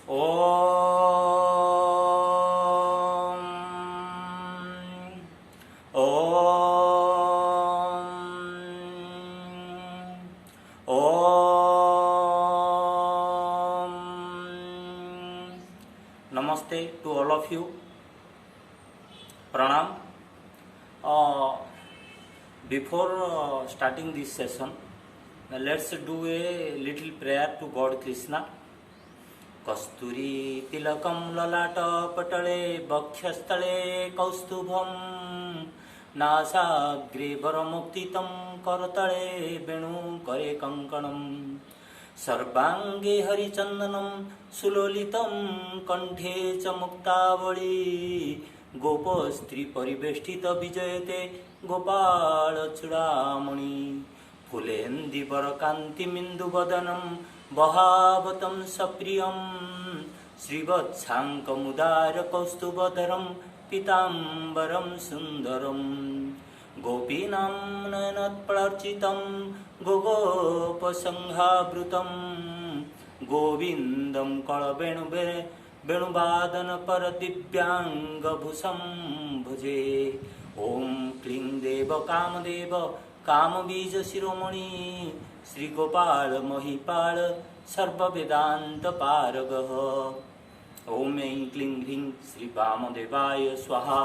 ओम ओम ओम नमस्ते to all of you. Pranam. Before starting this session, let's do a little prayer to God Krishna. कस्तूरी तिलकं ललाटपटले वक्षस्थले कौस्तुभं नासाग्रे वरमुक्तितं करतले वेणुकरे कङ्कणं सर्वाङ्गे हरिचन्दनं सुलोलितं कण्ठे च मुक्तावळी गोपस्त्री परिवेष्टित विजयते गोपालचूडामणि फुलेन्दिवरकान्तिमिन्दुवदनं वहावतं सप्रियं श्रीवत्साङ्कमुदारकौस्तुभधरं पीताम्बरं सुन्दरं गोपीनां नयनत्प्लर्चितं गोगोपसंहावृतं गोविन्दं वेणुवादनपरदिव्याङ्गभूषं भजे। ॐ क्लीं देव कामदेव कामबीजशिरोमणि श्रीगोपाल महिपाल सर्ववेदान्तपारगः। ॐ ऐं क्लीं ह्रीं श्रीवामदेवाय स्वाहा।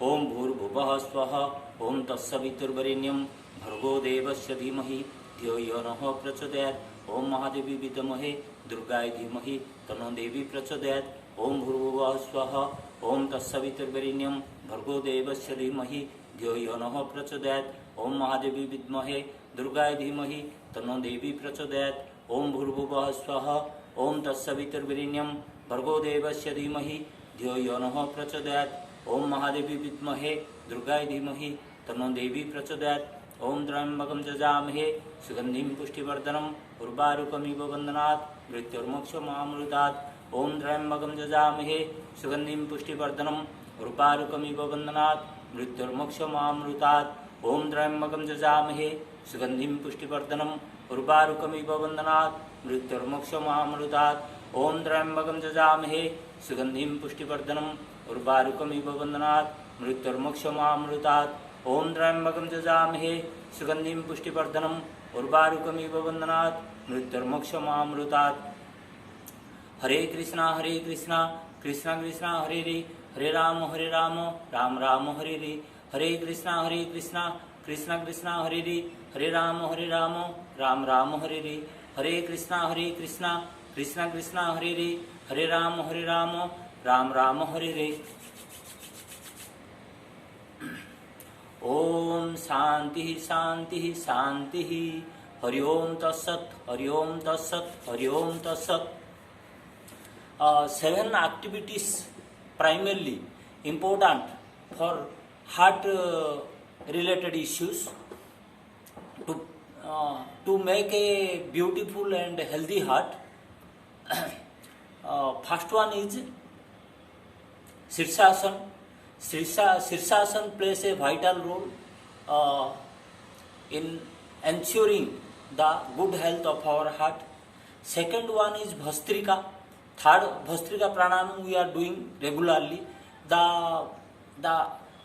ॐ भूर्भुवः स्वः। ॐ तत्सवितुर्वरेण्यं भर्गो देवस्य धीमहि धियो यो नः प्रचोदयात्। ॐ महादेवी विद्महे दुर्गाय धीमहि तन्नो देवी प्रचोदयात्। ॐ भूर्भुवः स्वः। ॐ तत्सवितुर्वरेण्यं भर्गो देवस्य धीमहि धियो यो नः प्रचोदयात्। ॐ महादेवी विद्महे दुर्गाय धीमहि तन्नो देवी प्रचोदयात्। ॐ भूर्भुवः स्वः। ॐ तत्सवितुर्वरेण्यं भर्गो देवस्य धीमहि धियो यो नः प्रचोदयात्। ॐ महादेवी विद्महे दुर्गाय धीमहि तन्नो देवी प्रचोदयात्। ॐ त्र्यम्बकं यजामहे सुगन्धिं पुष्टिवर्धनम् उर्वारुकमिव बन्धनात् मृत्युर्मोक्षमामृतात्। ॐ त्र्यम्बकं यजामहे सुगन्धिं पुष्टिवर्धनम् उर्वारुकमिव बन्धनात् मृत्युर्मोक्षमामृतात्। ॐ त्र्यम्बकं यजामहे सुगन्धिं पुष्टिवर्धनम् उर्वारुकमिव बन्धनात् मृत्युर्मोक्षमामृतात्। ॐ त्र्यम्बकं यजामहे सुगन्धिं पुष्टिवर्धनम् उर्वारुकमिव बन्धनात् मृत्युर्मोक्षमामृतात्। ॐ त्र्यम्बकं यजामहे सुगन्धिं पुष्टिवर्धनम् उर्वारुकमिव बन्धनात् मृत्युर्मोक्षमामृतात्। हरे कृष्णा कृष्णा कृष्णा हरे हरे हरे राम राम राम हरे हरे हरे कृष्णा कृष्णा कृष्णा हरे हरे हरे राम राम राम हरे हरे हरे कृष्णा कृष्णा कृष्णा हरे हरे हरे राम राम राम हरे हरे। ओम शांति शांति शांति। हरि ओम तत्सत हरि ओम तत्सत हरि ओम तत्सत। 7 activities primarily important for heart related issues to make a beautiful and healthy heart. First one is Sirsasana. Sirsasana plays a vital role in ensuring the good health of our heart. Second one is Bhastrika. Third, Bhastrika pranayama we are doing regularly. The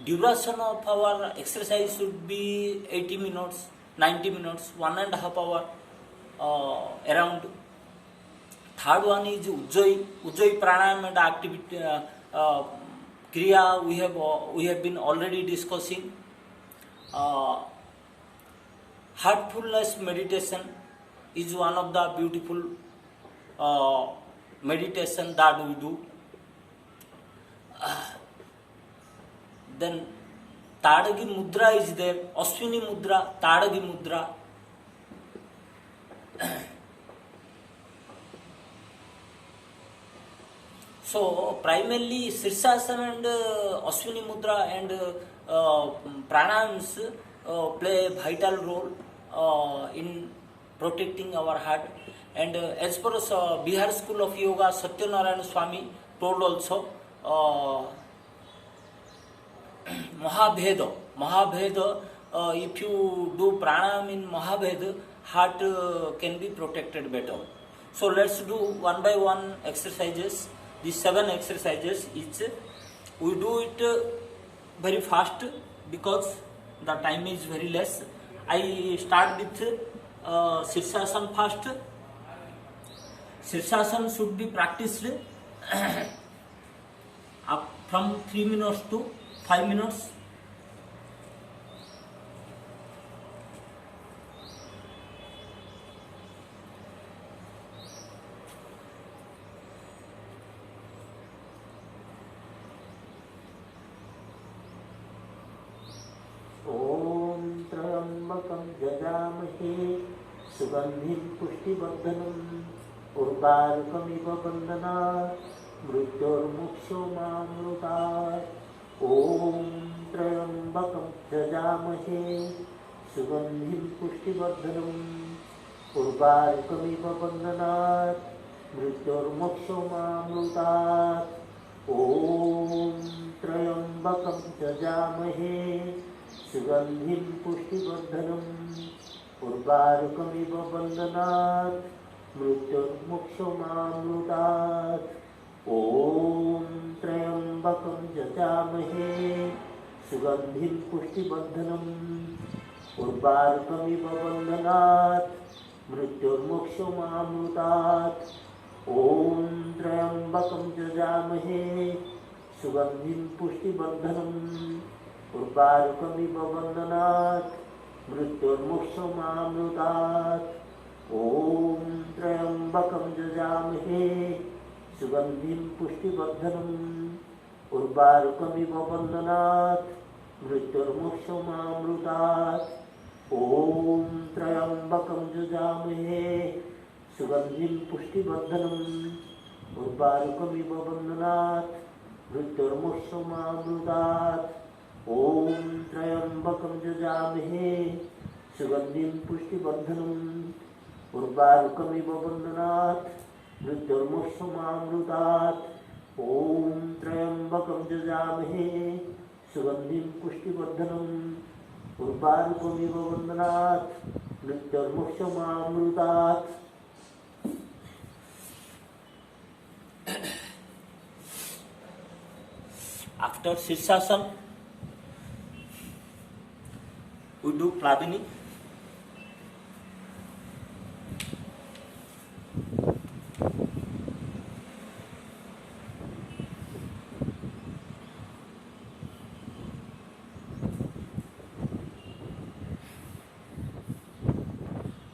duration of our exercise should be 80 minutes, 90 minutes, 1.5 hour around. Third one is Ujjayi pranayama and activity kriya we have been already discussing. Heartfulness meditation is one of the beautiful meditation that we do. Then Tadagi mudra is there, Ashwini mudra, Tadagi mudra. So primarily Sirsasana and Ashwini mudra and pranayams play a vital role in protecting our heart. And as per Bihar School of Yoga, Satyanarayana Swami told also Mahabheda, if you do pranayam in Mahabheda, heart can be protected better. So let's do one by one exercises. These 7 exercises each. We do it very fast because the time is very less. I start with Sirsasana first. Sirsasana should be practiced up from 3 minutes to 5 minutes. ओम त्र्यंबकं यजामहे सुगंधिं पुष्टिवर्धनम् उर्वारुकमिव बन्धनात् मृत्योर्मुक्षोमामृतात्। ओम त्र्यंबकं यजामहे सुगंधिं पुष्टिवर्धनम् उर्वारुकमिव बन्धनात् मृत्योर्मुक्षोमामृतात्। ओम त्र्यंबकं यजामहे सुगंधिं पुष्टिवर्धनम् उर्वारुकमिव बन्धनात् मृत्योर्मुक्षोमामृतात्। ओम त्र्यंबकं यजामहे सुगंधिं पुष्टिवर्धनम् उर्वारुकमिव बन्धनात् मृत्योर्मुक्षोमामृतात्। ओम त्र्यंबकं यजामहे सुगंधिं पुष्टिवर्धनम् उर्वारुकमिव बन्धनात् मृत्योर्मुक्षोमामृतात्। ओम त्र्यंबकं यजामहे सुगंधिं पुष्टिवर्धनम् उर्वारुकमिव बन्धनात् मृत्योर्मुक्षोमामृतात्। ओम त्र्यंबकं यजामहे सुगंधिं पुष्टिवर्धनम् उर्वारुकमिव बन्धनात् मृत्योर्मुक्षोमामृतात्। ओम त्र्यंबकं यजामहे सुगंधिं पुष्टिवर्धनम् उर्वारुकमिव बन्धनात् मृत्योर्मुक्षोमामृतात्। ओम त्र्यंबकं यजामहे सुगंधिं पुष्टिवर्धनम् उर्वारुकमिव बन्धनात् मृत्योर्मुक्षोमामृतात्। After Sirsasana, we do Plavini.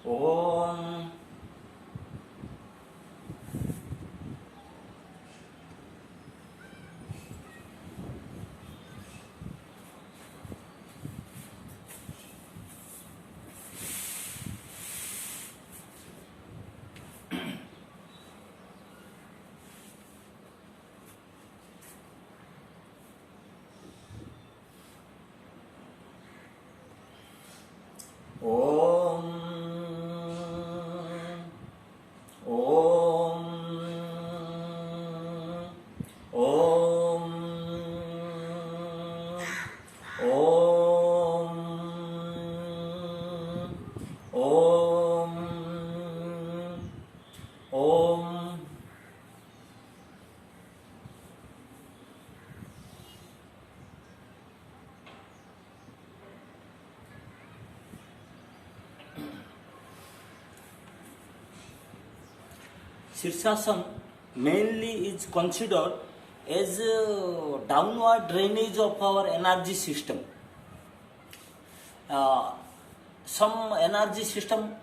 Om Om Om Om Om Om Om Sirsasana mainly is considered as a downward drainage of our energy system. Some energy system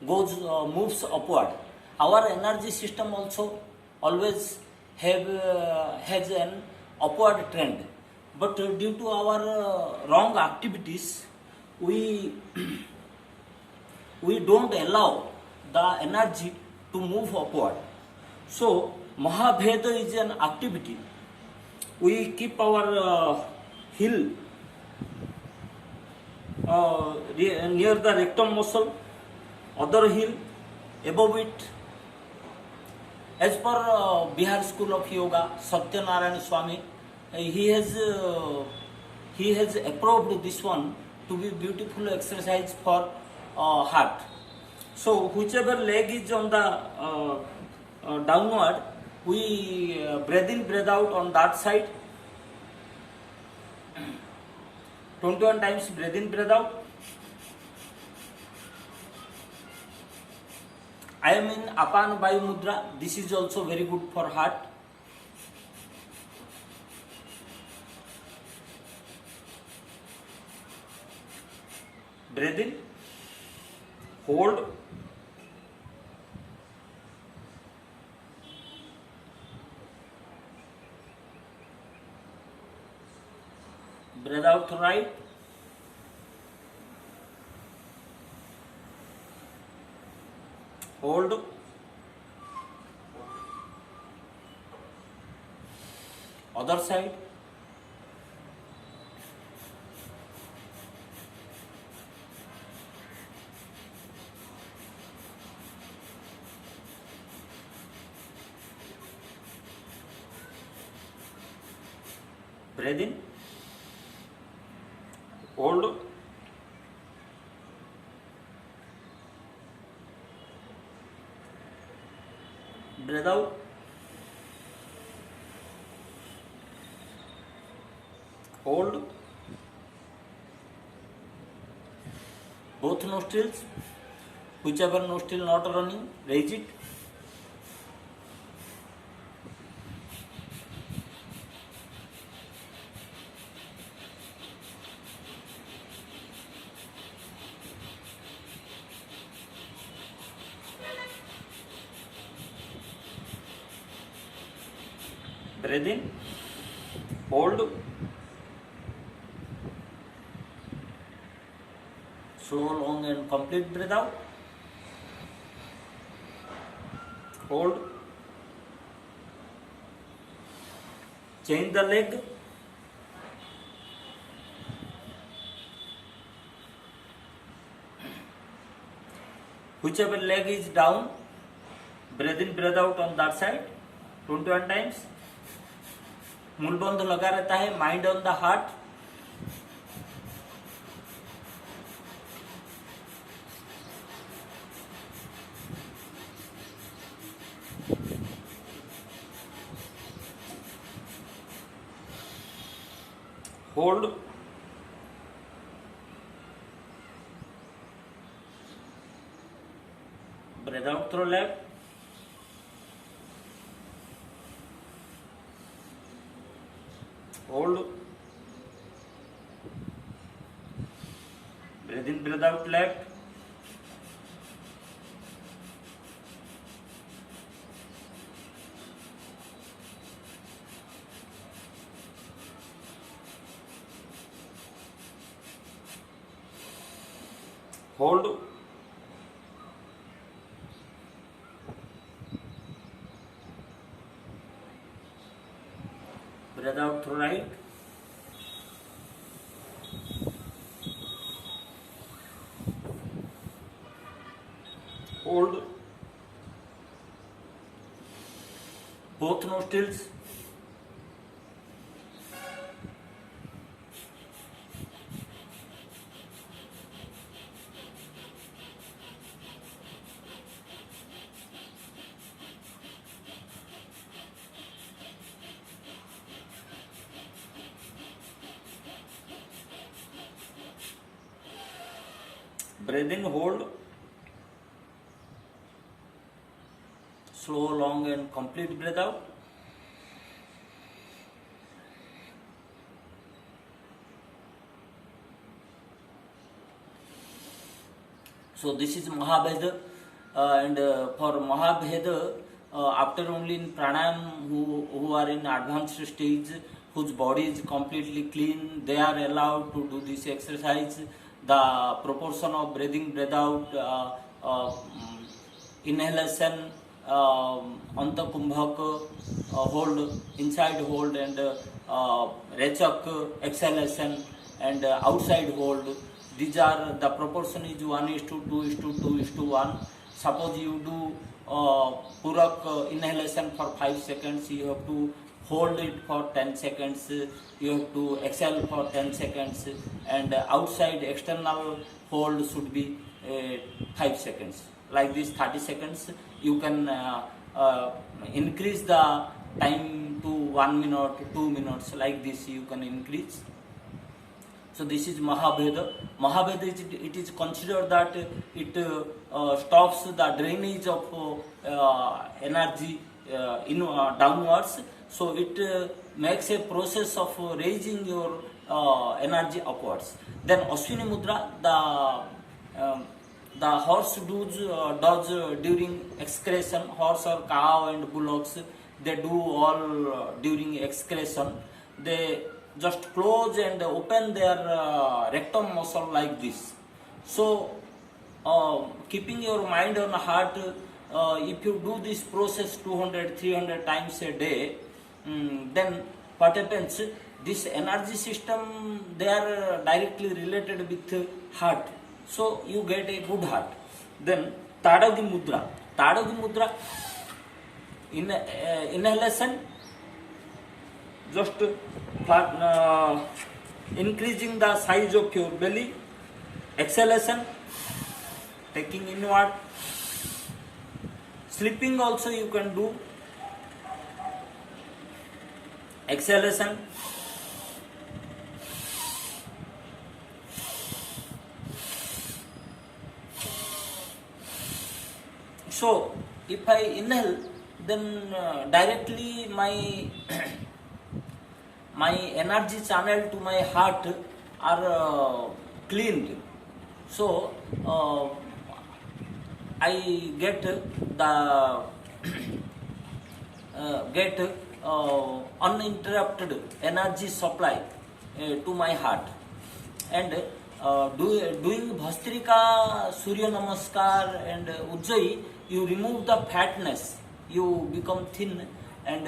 moves upward. Our energy system also always has an upward trend, but due to our wrong activities, we don't allow the energy to move upward. So Mahabheda is an activity. We keep our heel near the rectum muscle, other heel above it. As per Bihar School of Yoga, Satyanarayana Swami, he has approved this one to be beautiful exercise for heart. So whichever leg is on the downward, we breathe in, breathe out on that side. 21 times breathe in, breathe out. I am in Apana Vayu Mudra. This is also very good for heart. Breathe in, hold, breathe out to right, hold, other side, breathe in, hold, breathe out, hold, both nostrils, whichever nostril not running, raise it, breathe in, hold, slow, long and complete breath out, hold, change the leg, whichever leg is down, breathe in, breathe out on that side 21 times. मूल बंध लगा रहता है, mind on the heart, hold, breath out through left, hold, breathe in, breathe out left, hold, breathe out through right, hold, both nostrils, breathe in, hold, slow, long and complete breath out, so this is Mahabheda, and for Mahabheda, after only in pranayam who are in advanced stage, whose body is completely clean, they are allowed to do this exercise. The proportion of breathing, breath out, inhalation, Antakumbhak, hold, inside hold, and Rechak, exhalation, and outside hold. These are the proportion is 1:2:2:2:1. Suppose you do Purak inhalation for 5 seconds, you have to hold it for 10 seconds, you have to exhale for 10 seconds, and outside external hold should be 5 seconds. like this 30 seconds. You can increase the time to 1 minute, 2 minutes, like this you can increase. So this is Mahabheda. Mahabheda it is considered that it stops the drainage of energy downwards. So it makes a process of raising your energy upwards. Then Ashwini Mudra, the horse does during excretion. Horse or cow and bullocks, they do all during excretion. They just close and open their rectum muscle like this. So keeping your mind on heart, if you do this process 200-300 times a day, then what happens, this energy system, they are directly related with heart, so you get a good heart. Then Tadagi Mudra, inhalation, just increasing the size of your belly. Exhalation, taking inward. Sleeping also you can do. Exhalation. So if I inhale, then directly my my energy channel to my heart are cleaned. So I get the uninterrupted energy supply to my heart. And doing Bhastrika, Surya Namaskar and Ujjayi, you remove the fatness, you become thin. And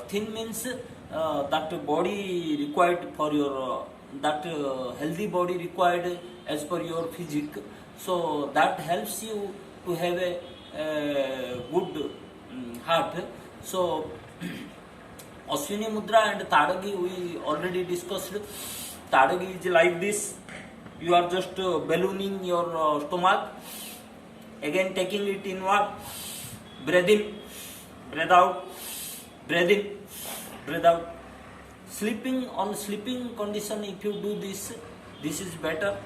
thin means that body required for your that healthy body required as per your physique. So that helps you to have a good heart. So Ashwini Mudra and Tadagi we already discussed. Tadagi is like this. You are just ballooning your stomach. Again taking it inward. Breathe in, breathe out, breathe in, breathe out. Sleeping condition, if you do this, this is better.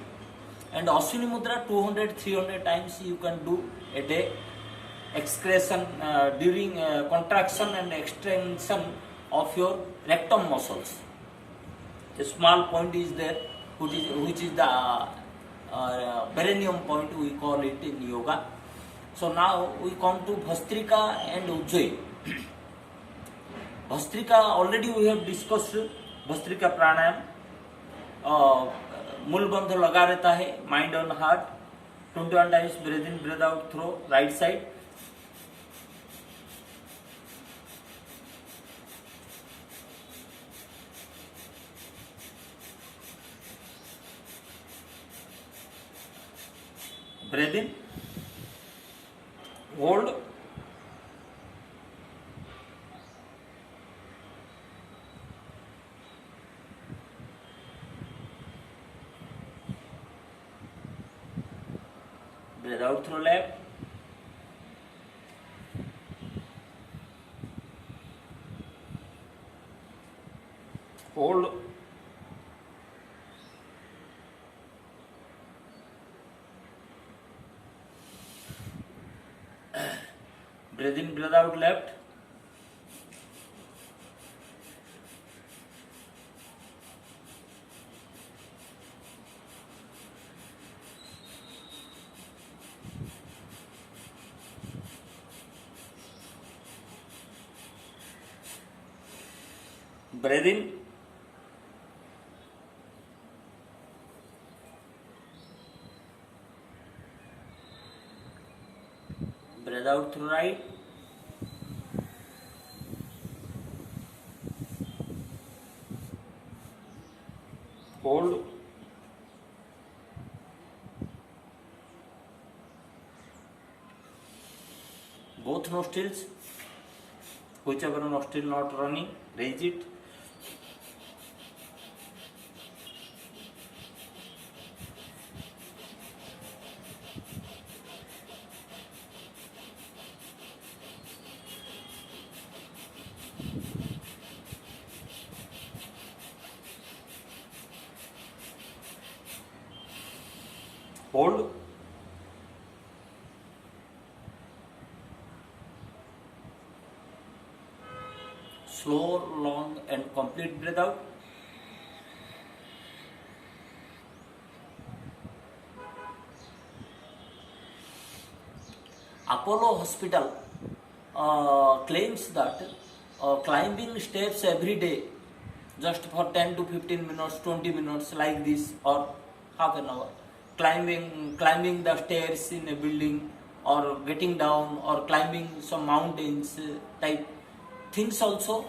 And Ashwini Mudra 200-300 times you can do a day. Excretion during contraction and extension of your rectum muscles. A small point is there, which is the perineum point, we call it in yoga. So now we come to Bhastrika and Ujjayi. Bhastrika already we have discussed. Bhastrika pranayam, मूल बंध लगा रहता है, mind on heart. 21 times breathe in, breathe out through right side. Breathe in, hold, breathe out through left, hold, breathe in, breathe out left, breathe in, breathe out through right, hold, both nostrils, whichever nostril not running, raise it, Hold. Slow, long and complete breath out. Apollo Hospital claims that climbing steps every day just for 10 to 15 minutes, 20 minutes like this or half an hour, climbing the stairs in a building or getting down or climbing some mountains type things also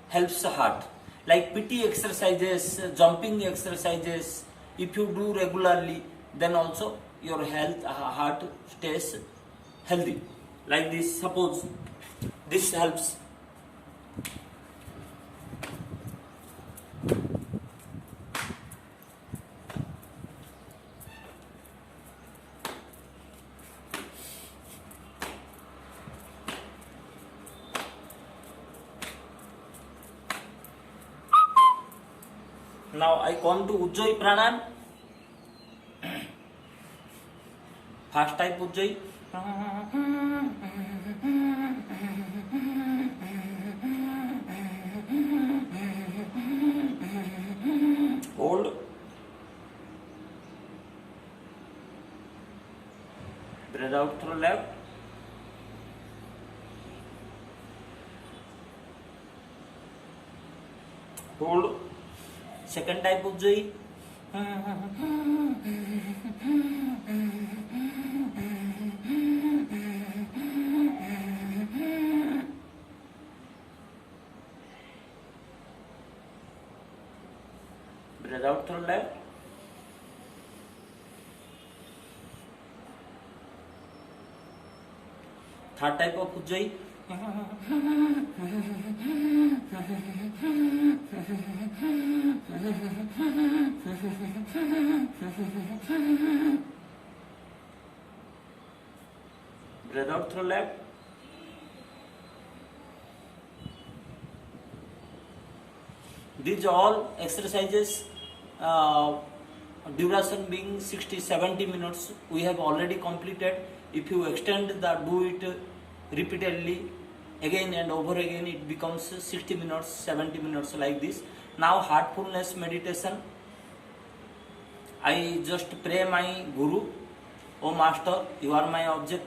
helps the heart. Like PT exercises, jumping exercises, if you do regularly, then also your heart stays healthy. Like this, suppose this helps. Now I come to Ujjayi Pranayam. First type Ujjayi. Hold. Breathe out through left. Hold. Second type Ujjayi. Breathe out through left. Third type of Ujjayi. Breathe out through left. These all exercises duration being 60-70 minutes we have already completed. If you extend do it repeatedly again and over again, it becomes 60 minutes, 70 minutes like this. Now heartfulness meditation. I just pray my Guru, O Master, you are my object.